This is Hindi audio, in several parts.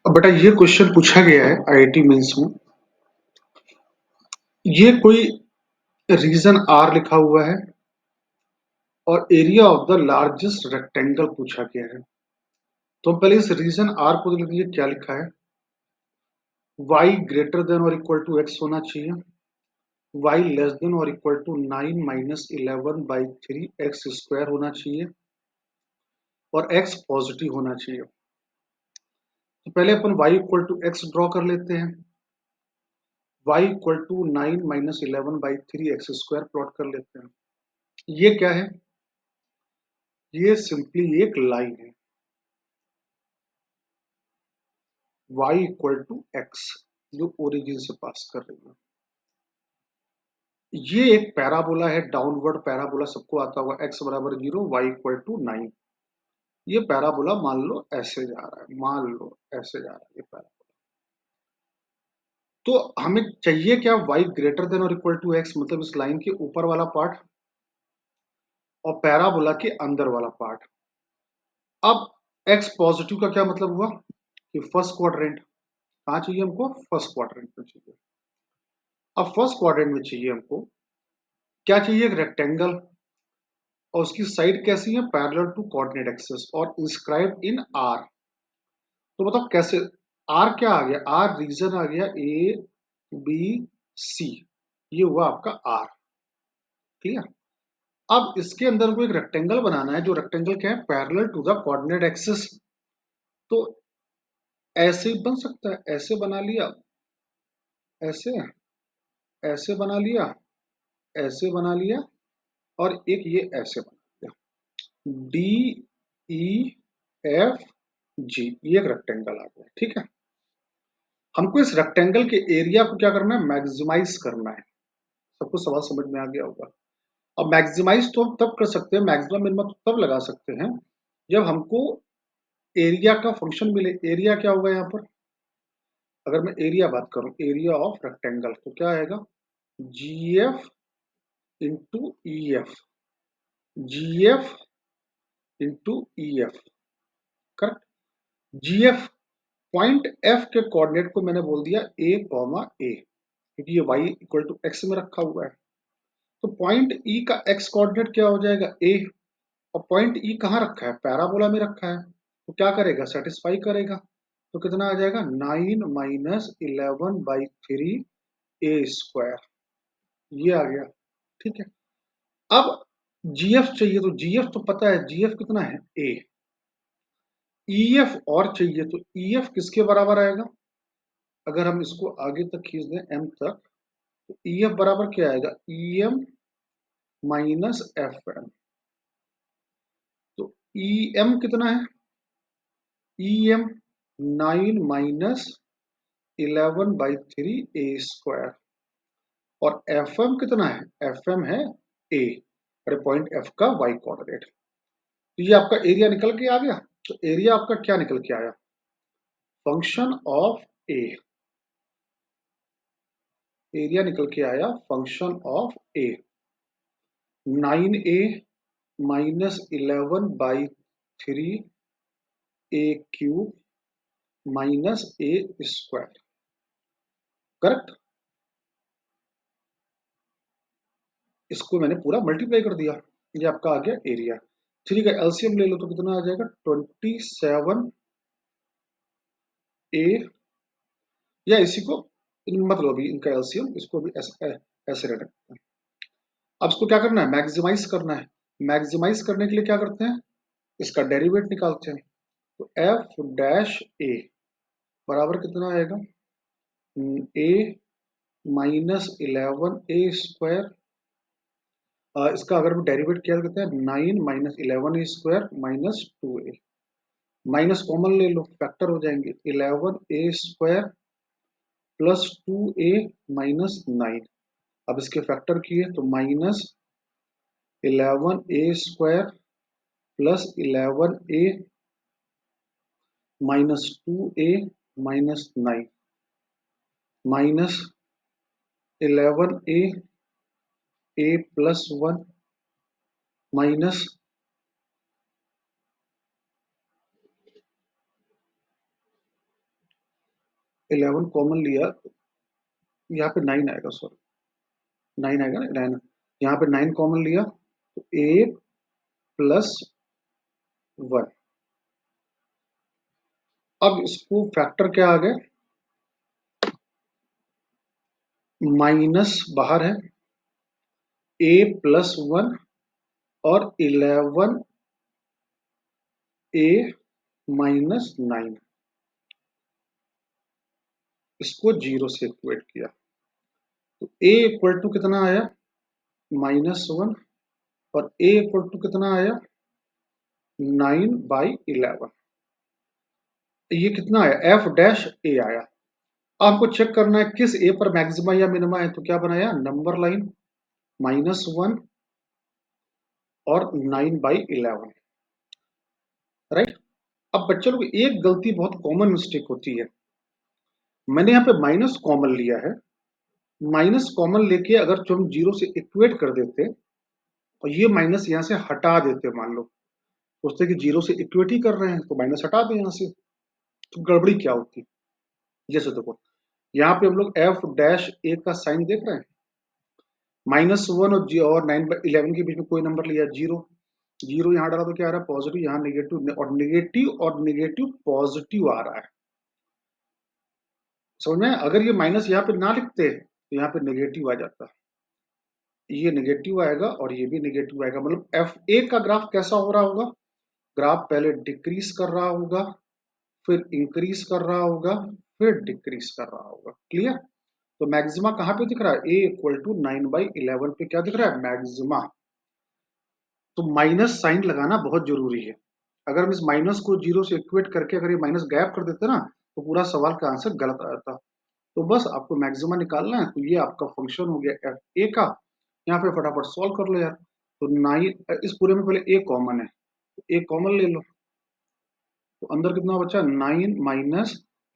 अब बेटा ये क्वेश्चन पूछा गया है आईआईटी मेंस में। ये कोई रीजन आर लिखा हुआ है और area of the largest rectangle पूछा गया है। तो हम पहले इस रीजन आर को लिख लीजिए। क्या लिखा है? y ग्रेटर देन और इक्वल टू x होना चाहिए, y लेस देन और equal to 9 minus 11/3 x square होना चाहिए और x पॉजिटिव होना चाहिए। तो पहले अपन y equal to x draw कर लेते हैं। y equal to 9 minus 11/3 x square plot कर लेते हैं। ये क्या है? ये सिंपली एक लाइन है, y इक्वल टू एक्स, जो ओरिजिन से पास कर रही है। ये एक पैराबोला है, डाउनवर्ड पैराबोला, सबको आता होगा। x बराबर 0, y इक्वल टू 9। ये पैराबोला मान लो ऐसे जा रहा है, मान लो ऐसे जा रहा है ये पैराबोला। तो हमें चाहिए क्या? y ग्रेटर देन और इक्वल टू x, मतलब इस लाइन के ऊपर वाला पार्ट और पैराबोला के अंदर वाला पार्ट। अब x पॉजिटिव का क्या मतलब हुआ कि फर्स्ट क्वाड्रेंट। कहाँ चाहिए हमको? फर्स्ट क्वाड्रेंट में चाहिए। अब फर्स्ट क्वाड्रेंट में चाहिए हमको क्या चाहिए? एक रेक्टेंगल, और उसकी साइड कैसी है? पैरेलल टू कोऑर्डिनेट एक्सिस और इंस्क्राइब इन आर। तो बताओ कैसे? आर क्या आ गया? आर रीजन आ गया ए बी सी, ये हुआ आपका आर। क्लियर? अब इसके अंदर को एक रेक्टेंगल बनाना है, जो रेक्टेंगल क्या है? Parallel to the coordinate axis. तो ऐसे बन सकता है, ऐसे बना लिया, ऐसे, ऐसे बना लिया, ऐसे बना लिया, और एक ये ऐसे बना लिया। डी ई एफ जी, ये एक रेक्टेंगल आ गया। ठीक है, हमको इस रेक्टेंगल के एरिया को क्या करना है? मैक्सिमाइज करना है। सबको सवाल समझ में आ गया होगा। अब मैक्सिमाइज तो हम तब कर सकते हैं, मैक्सिमम मिनिमम तो तब लगा सकते हैं जब हमको एरिया का फंक्शन मिले। एरिया क्या होगा यहाँ पर? अगर मैं एरिया बात करूं, एरिया ऑफ रेक्टेंगल, तो क्या आएगा? G F into E F, G F into E F. Correct? G F point F के कोऑर्डिनेट को मैंने बोल दिया ए कॉमा ए, क्योंकि ये वाई इक्वल टू एक्स में रखा हुआ है। तो पॉइंट ई का एक्स कोऑर्डिनेट क्या हो जाएगा? ए। और पॉइंट ई कहाँ रखा है? पैराबोला में रखा है। तो क्या करेगा? सेटिस्फाई करेगा। तो कितना आ जाएगा? 9 - 11/3 ए स्क्वायर, ये आ गया। ठीक है, अब जीएफ चाहिए, तो जीएफ तो पता है, जीएफ कितना है? ए। ईएफ और चाहिए, तो ईएफ किसके बराबर आएगा? अगर हम इसको आगे तक खींच दें एम तक, तो ईएफ बराबर क्या आएगा? EM minus F M. तो ईएम कितना है? EM 9 - 11/3 a square. और एफ एम कितना है? एफ एम है ए, अरे पॉइंट एफ का वाई कोऑर्डिनेट। तो ये आपका एरिया निकल के आ गया। तो एरिया आपका क्या निकल के आया? Function of A. एरिया निकल के आया function of A, 9a - 11/3 A cube minus A square. Correct? इसको मैंने पूरा मल्टीप्लाई कर दिया, ये आपका आ गया एरिया। थ्री का एलसीएम ले लो तो कितना आ जाएगा? 27a, या इसी को मतलब अभी इनका एलसीएम, इसको भी ऐसे ऐसे रख सकते हैं। अब इसको क्या करना है? मैक्सिमाइज करना है। मैक्सिमाइज करने के लिए क्या करते हैं? इसका डेरिवेट निकालते हैं। तो एफ डैश ए बराबर कितना आएगा? ए -11 ए स्क्वायर। इसका अगर हम डेरिवेट किया करते हैं, 9 - 11 a square minus 2a। Minus common ले लो, फैक्टर हो जाएंगे। 11 a square plus 2a minus 9। अब इसके फैक्टर किए तो -11 a square plus 11 A minus 2a minus 9 minus 11 A plus 1 minus 11 common लिया, यहाँ पे 9 आएगा, सॉरी 9 आएगा ना, 9, यहाँ पे 9 कॉमन लिया तो 8 प्लस 1। अब इसको फैक्टर क्या आ गए, माइनस बाहर है a प्लस 1 और 11 a माइनस 9, इसको 0 से इक्वेट किया तो a इक्वल टू कितना आया, -1, और a इक्वल टू कितना आया, 9/11। ये कितना आया, f डैश a आया। आपको चेक करना है किस a पर मैक्सिमा या मिनिमा है, तो क्या बनाया, नंबर लाइन -1 और 9/11, राइट। अब बच्चे लोग एक गलती बहुत कॉमन मिस्टेक होती है, मैंने यहाँ पे माइनस कॉमन लिया है, माइनस कॉमन लेके अगर जो हम 0 से इक्वेट कर देते और ये माइनस यहाँ से हटा देते, मान लो सोचते कि 0 से इक्वेट ही कर रहे हैं तो माइनस हटा दें यहाँ से, तो गड़बड़ी क्या होती, जैसे देखो यहाँ पे हम लोग f डैश a का साइन देख रहे हैं, -1 और 9/11 के बीच में कोई नंबर लिया, 0, 0 यहाँ डाला तो क्या आ रहा है, पॉजिटिव, यहाँ नेगेटिव, और नेगेटिव पॉजिटिव आ रहा है, समझ में। अगर ये माइनस यहाँ पे ना लिखते तो यहाँ पे नेगेटिव आ जाता, ये नेगेटिव आएगा और ये भी नेगेटिव आएगा, मतलब एफ ए का ग्राफ कैसा हो रहा होगा, ग्राफ पहले डिक्रीज कर रहा होगा, फिर इंक्रीज कर रहा होगा, फिर डिक्रीज कर रहा होगा, क्लियर। तो मैक्सिमा कहाँ पे दिख रहा है, a इक्वल टू 9/11 पे क्या दिख रहा है, मैक्सिमा। तो माइनस साइन लगाना बहुत जरूरी है, अगर हम इस माइनस को 0 से इक्वेट करके अगर ये माइनस गैप कर देते ना तो पूरा सवाल का आंसर गलत आ जाता। तो बस आपको मैक्सिमा निकालना है, तो ये आपका फंक्शन हो गया एफ ए का, यहाँ पे फटाफट सॉल्व कर लो यार। तो 9, इस पूरे में पहले ए कॉमन है, तो ए कॉमन ले लो, तो अंदर कितना बचा, 9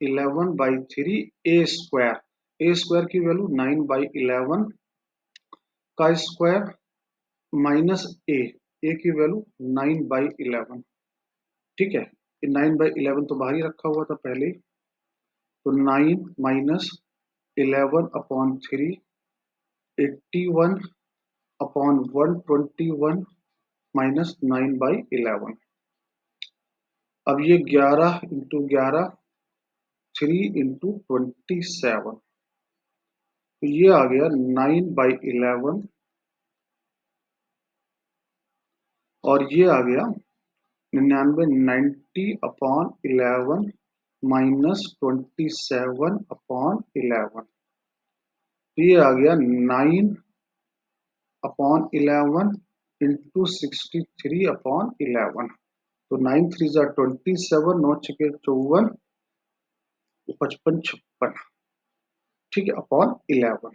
- 11/3 ए स्क्वायर की वैल्यू 9/11 का स्क्वायर माइनस ए की वैल्यू 9/11, ठीक है। 9/11 तो बाहर ही रखा हुआ था पहले ही, तो 9 - 11/3 81/121 -9/11। अब ये 11 × 11 3 × 27, तो ये आ गया 9/11 और ये आ गया 99, 90/11 -27/11, तो ये आ गया 9/11 × 63/11, तो 9 3 जा 27, 9 6 54, 55 56, ठीक है, upon 11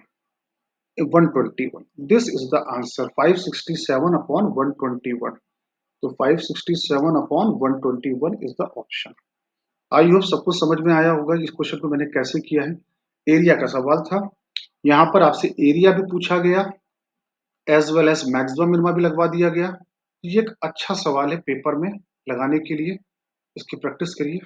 121। This is the answer, 567/121। तो 567/121 is the option. I hope सबको समझ में आया होगा इस क्वेश्चन को मैंने कैसे किया है। एरिया का सवाल था, यहाँ पर आपसे एरिया भी पूछा गया, as well as maximum minimum भी लगवा दिया गया। ये एक अच्छा सवाल है पेपर में लगाने के लिए, इसकी प्रैक्टिस करिए।